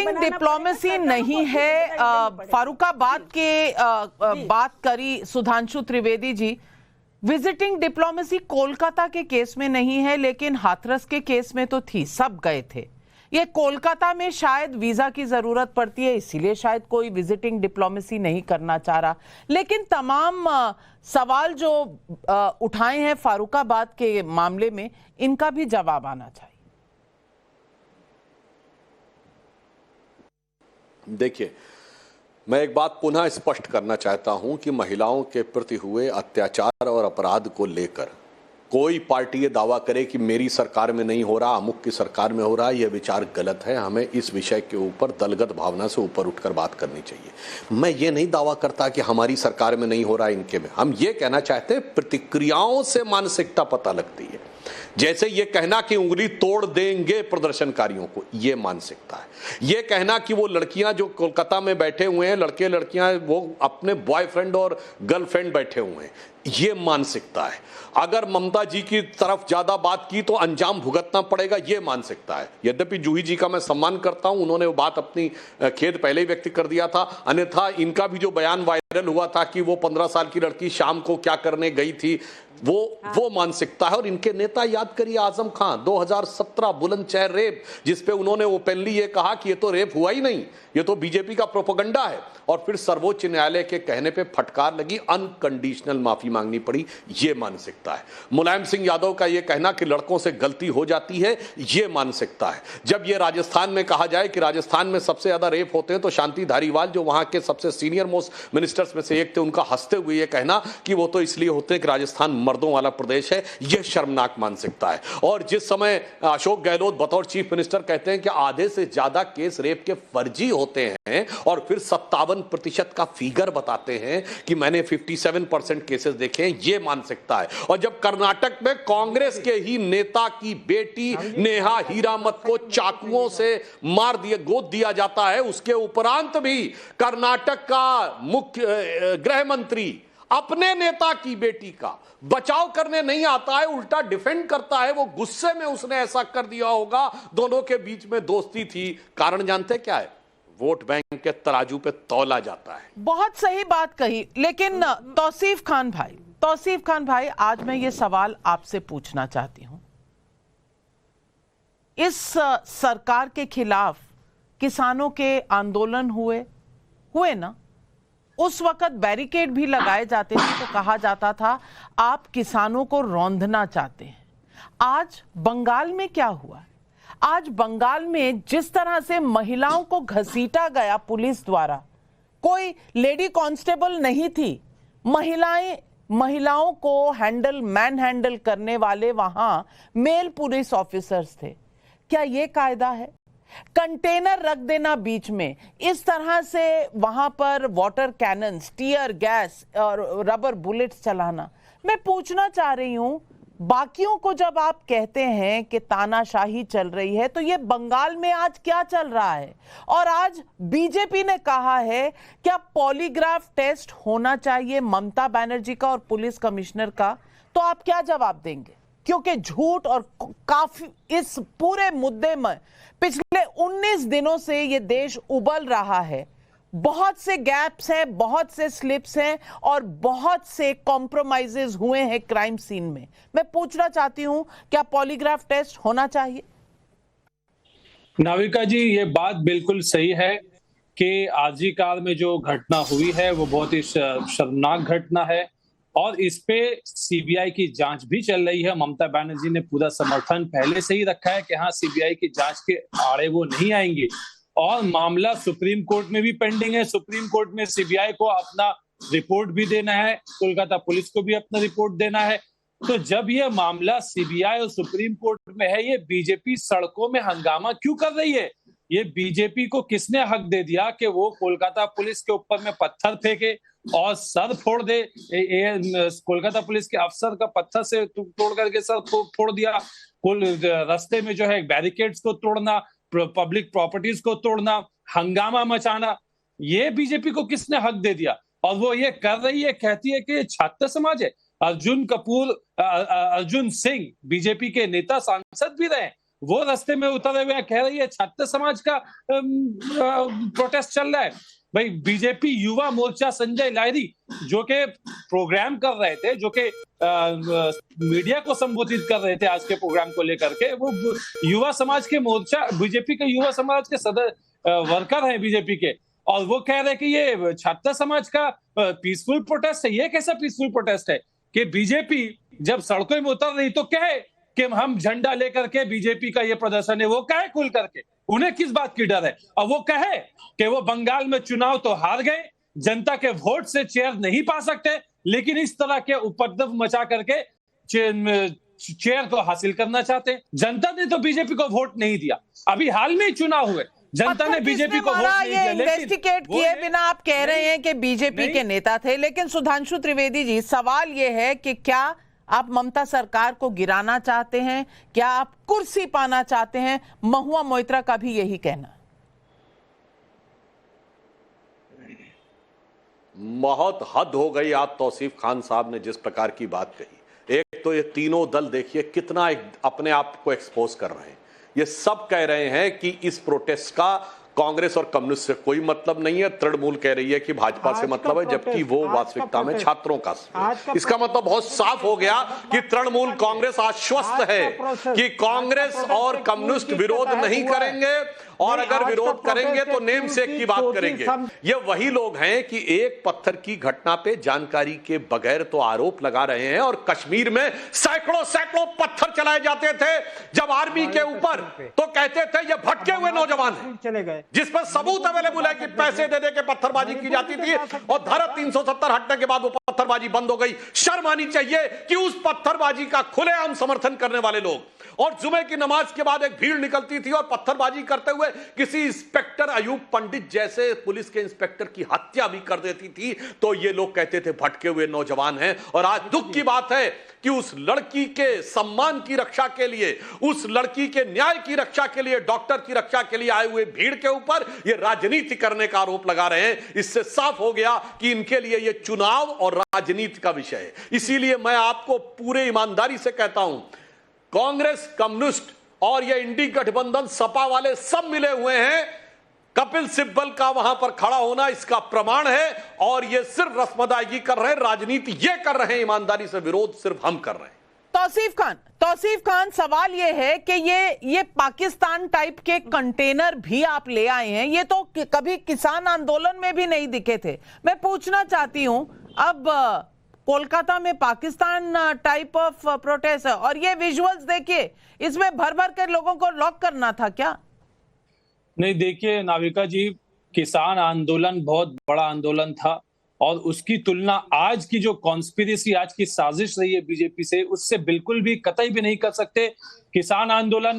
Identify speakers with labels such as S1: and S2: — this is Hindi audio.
S1: विजिटिंग डिप्लोमेसी नहीं है। फारुखाबाद के बात करी सुधांशु त्रिवेदी जी, विजिटिंग डिप्लोमेसी कोलकाता के केस में नहीं है, लेकिन हाथरस के केस में तो थी, सब गए थे। ये कोलकाता में शायद वीजा की जरूरत पड़ती है, इसीलिए शायद कोई विजिटिंग डिप्लोमेसी नहीं करना चाह रहा। लेकिन तमाम सवाल जो उठाए हैं फारुखाबाद के मामले में, इनका भी जवाब आना चाहिए।
S2: देखिए, मैं एक बात पुनः स्पष्ट करना चाहता हूं कि महिलाओं के प्रति हुए अत्याचार और अपराध को लेकर कोई पार्टी ये दावा करे कि मेरी सरकार में नहीं हो रहा, अमुक की सरकार में हो रहा, यह विचार गलत है। हमें इस विषय के ऊपर दलगत भावना से ऊपर उठकर बात करनी चाहिए। मैं ये नहीं दावा करता कि हमारी सरकार में नहीं हो रहा, इनके में। हम ये कहना चाहते हैं प्रतिक्रियाओं से मानसिकता पता लगती है। जैसे ये कहना कि उंगली तोड़ देंगे प्रदर्शनकारियों को, ये मानसिकता है। ये कहना कि वो लड़कियां जो कोलकाता में बैठे हुए हैं, लड़के लड़कियां वो अपने बॉयफ्रेंड और गर्लफ्रेंड बैठे हुए हैं, ये मानसिकता है। अगर ममता जी की तरफ ज्यादा बात की तो अंजाम भुगतना पड़ेगा, ये मानसिकता है। यद्यपि जूही जी का मैं सम्मान करता हूं, उन्होंने वो बात अपनी खेद पहले ही व्यक्त कर दिया था। अन्यथा इनका भी जो बयान वायरल हुआ था कि वो 15 साल की लड़की शाम को क्या करने गई थी, वो मानसिकता है। और इनके नेता याद करिए, आजम खान 2017 बुलंदशहर रेप, जिसपे उन्होंने ओपनली ये कहा कि ये तो रेप हुआ ही नहीं, ये तो बीजेपी का प्रोपेगेंडा है। और फिर सर्वोच्च न्यायालय के कहने पे फटकार लगी, अनकंडीशनल माफी मांगनी पड़ी, ये मानसिकता है। मुलायम सिंह यादव का ये कहना कि लड़कों से गलती हो जाती है, ये मानसिकता है। जब ये राजस्थान में कहा जाए कि राजस्थान में सबसे ज्यादा रेप होते हैं, तो शांति धारीवाल जो वहां के सबसे सीनियर मोस्ट मिनिस्टर्स में से एक थे, उनका हंसते हुए ये कहना कि वो तो इसलिए होते हैं कि राजस्थान मर्दों वाला प्रदेश है, यह शर्मनाक मानसिकता है। और जिस समय अशोक गहलोत बतौर चीफ मिनिस्टर कहते हैं कि आधे से ज्यादा केस रेप के फर्जी होते हैं, और फिर 57% का फिगर बताते हैं कि मैंने 57% केसेस देखे हैं, यह मानसिकता है। और जब कर्नाटक में कांग्रेस के ही नेता की बेटी नेहा हीरामत को चाकुओं से मार दिया, गोद दिया जाता है, उसके उपरांत भी कर्नाटक का मुख्य गृह मंत्री अपने नेता की बेटी का बचाव करने नहीं आता है, उल्टा डिफेंड करता है। वो गुस्से में उसने ऐसा कर दिया होगा, दोनों के बीच में दोस्ती थी। कारण जानते क्या है? वोट बैंक के तराजू पे तौला जाता है।
S1: बहुत सही बात कही। लेकिन तौसीफ खान भाई, आज मैं ये सवाल आपसे पूछना चाहती हूं। इस सरकार के खिलाफ किसानों के आंदोलन हुए ना, उस वक्त बैरिकेड भी लगाए जाते थे, तो कहा जाता था आप किसानों को रौंदना चाहते हैं। आज बंगाल में क्या हुआ? आज बंगाल में जिस तरह से महिलाओं को घसीटा गया पुलिस द्वारा, कोई लेडी कांस्टेबल नहीं थी, महिलाओं को मैन हैंडल करने वाले वहां मेल पुलिस ऑफिसर्स थे। क्या ये कायदा है? कंटेनर रख देना बीच में, इस तरह से वहां पर वाटर कैनन्स, टीयर गैस और रबर बुलेट्स चलाना। मैं पूछना चाह रही हूं, बाकियों को जब आप कहते हैं कि तानाशाही चल रही है, तो ये बंगाल में आज क्या चल रहा है? और आज बीजेपी ने कहा है क्या पॉलीग्राफ टेस्ट होना चाहिए ममता बनर्जी का और पुलिस कमिश्नर का, तो आप क्या जवाब देंगे? क्योंकि झूठ और काफी इस पूरे मुद्दे में पिछले 19 दिनों से ये देश उबल रहा है। बहुत से गैप्स हैं, बहुत से स्लिप्स हैं और बहुत से कॉम्प्रोमाइजेस हुए हैं क्राइम सीन में। मैं पूछना चाहती हूं, क्या पॉलीग्राफ टेस्ट होना चाहिए?
S3: नाविका जी, ये बात बिल्कुल सही है कि आजी काल में जो घटना हुई है वो बहुत ही शर्मनाक घटना है, और इस पे सीबीआई की जांच भी चल रही है। ममता बनर्जी ने पूरा समर्थन पहले से ही रखा है कि हाँ, सीबीआई की जांच के आड़े वो नहीं आएंगे। और मामला सुप्रीम कोर्ट में भी पेंडिंग है। सुप्रीम कोर्ट में सीबीआई को अपना रिपोर्ट भी देना है, कोलकाता पुलिस को भी अपना रिपोर्ट देना है। तो जब ये मामला सीबीआई और सुप्रीम कोर्ट में है, ये बीजेपी सड़कों में हंगामा क्यों कर रही है? ये बीजेपी को किसने हक दे दिया कि वो कोलकाता पुलिस के ऊपर में पत्थर फेंके और सर फोड़ दे? कोलकाता पुलिस के अफसर का पत्थर से तोड़ करके सर फोड़ दिया। रास्ते में जो है बैरिकेड्स को तोड़ना, पब्लिक प्रॉपर्टीज को तोड़ना, हंगामा मचाना, ये बीजेपी को किसने हक दे दिया? और वो ये कर रही है, कहती है कि छात्र समाज है। अर्जुन सिंह बीजेपी के नेता सांसद भी रहे, वो रास्ते में उतरे हुए हैं, कह रही है छात्र समाज का प्रोटेस्ट चल रहा है। भाई बीजेपी युवा मोर्चा संजय लाहिरी जो के प्रोग्राम कर रहे थे, जो के मीडिया को संबोधित कर रहे थे आज के प्रोग्राम को लेकर के, वो युवा समाज के मोर्चा, बीजेपी के युवा समाज के वर्कर हैं बीजेपी के, और वो कह रहे हैं कि ये छात्र समाज का पीसफुल प्रोटेस्ट है। ये कैसा पीसफुल प्रोटेस्ट है कि बीजेपी जब सड़कों में उतर रही तो कहे कि हम झंडा लेकर के बीजेपी का ये प्रदर्शन है, वो कहे खुल करके, उन्हें किस बात की डर है? और वो कहे कि वो बंगाल में चुनाव तो हार गए, जनता के वोट से चेयर नहीं पा सकते, लेकिन इस तरह के उपद्रव मचा करके चेयर को हासिल करना चाहते हैं। जनता ने तो बीजेपी को वोट नहीं दिया, अभी हाल में चुनाव हुए, जनता ने बीजेपी को वोट नहीं दिया।
S1: इन्वेस्टिगेट किए बिना आप कह रहे हैं कि बीजेपी के नेता थे, लेकिन सुधांशु त्रिवेदी जी, सवाल यह है कि क्या आप ममता सरकार को गिराना चाहते हैं? क्या आप कुर्सी पाना चाहते हैं? महुआ मोइत्रा का भी यही कहना।
S2: बहुत हद हो गई आप तौसीफ खान साहब ने जिस प्रकार की बात कही। एक तो ये तीनों दल देखिए कितना अपने आप को एक्सपोज कर रहे हैं। ये सब कह रहे हैं कि इस प्रोटेस्ट का कांग्रेस और कम्युनिस्ट से कोई मतलब नहीं है। तृणमूल कह रही है कि भाजपा से मतलब है, जबकि वो वास्तविकता में छात्रों का। इसका मतलब बहुत साफ हो गया कि तृणमूल कांग्रेस आश्वस्त है कि कांग्रेस और कम्युनिस्ट विरोध नहीं करेंगे, और अगर विरोध करेंगे तो नेम सेक की बात करेंगे। ये वही लोग हैं कि एक पत्थर की घटना पे जानकारी के बगैर तो आरोप लगा रहे हैं, और कश्मीर में सैकड़ों सैकड़ों पत्थर चलाए जाते थे जब आर्मी के ऊपर, तो कहते थे ये भटके हुए नौजवान हैं, चले गए, जिस पर सबूत अवेलेबल है कि पैसे दे दे के पत्थरबाजी की जाती थी, और धारा 370 हटने के बाद वो पत्थरबाजी बंद हो गई। शर्म आनी चाहिए कि उस पत्थरबाजी का खुलेआम समर्थन करने वाले लोग, और जुमे की नमाज के बाद एक भीड़ निकलती थी और पत्थरबाजी करते हुए किसी इंस्पेक्टर अयूब पंडित जैसे पुलिस के इंस्पेक्टर की हत्या भी कर देती थी, तो ये लोग कहते थे भटके हुए नौजवान हैं। और आज दुख की बात है कि उस लड़की के सम्मान की रक्षा के लिए, उस लड़की के न्याय की रक्षा के लिए, डॉक्टर की रक्षा के लिए आए हुए भीड़ के ऊपर ये राजनीति करने का आरोप लगा रहे हैं। इससे साफ हो गया कि इनके लिए ये चुनाव और राजनीति का विषय है। इसीलिए मैं आपको पूरे ईमानदारी से कहता हूं, कांग्रेस, कम्युनिस्ट और ये इंडी गठबंधन सपा वाले सब मिले हुए हैं। कपिल सिब्बल का वहां पर खड़ा होना इसका प्रमाण है, और ये सिर्फ रस्म कर रहे हैं, राजनीति ये कर रहे हैं, ईमानदारी से विरोध सिर्फ हम कर रहे हैं।
S1: तौसीफ खान, सवाल ये है कि ये पाकिस्तान टाइप के कंटेनर भी आप ले आए हैं, ये तो कभी किसान आंदोलन में भी नहीं दिखे थे। मैं पूछना चाहती हूं, अब कोलकाता में पाकिस्तान टाइप ऑफ प्रोटेस्ट है, और ये विजुअल्स देखिए, इसमें भर भर के लोगों को लॉक करना था क्या?
S3: नहीं, देखिए नाविका जी, किसान आंदोलन बहुत बड़ा आंदोलन था, और उसकी तुलना आज की जो कॉन्स्पिरेसी, आज की साजिश रही है बीजेपी से, उससे बिल्कुल भी कतई भी नहीं कर सकते। किसान आंदोलन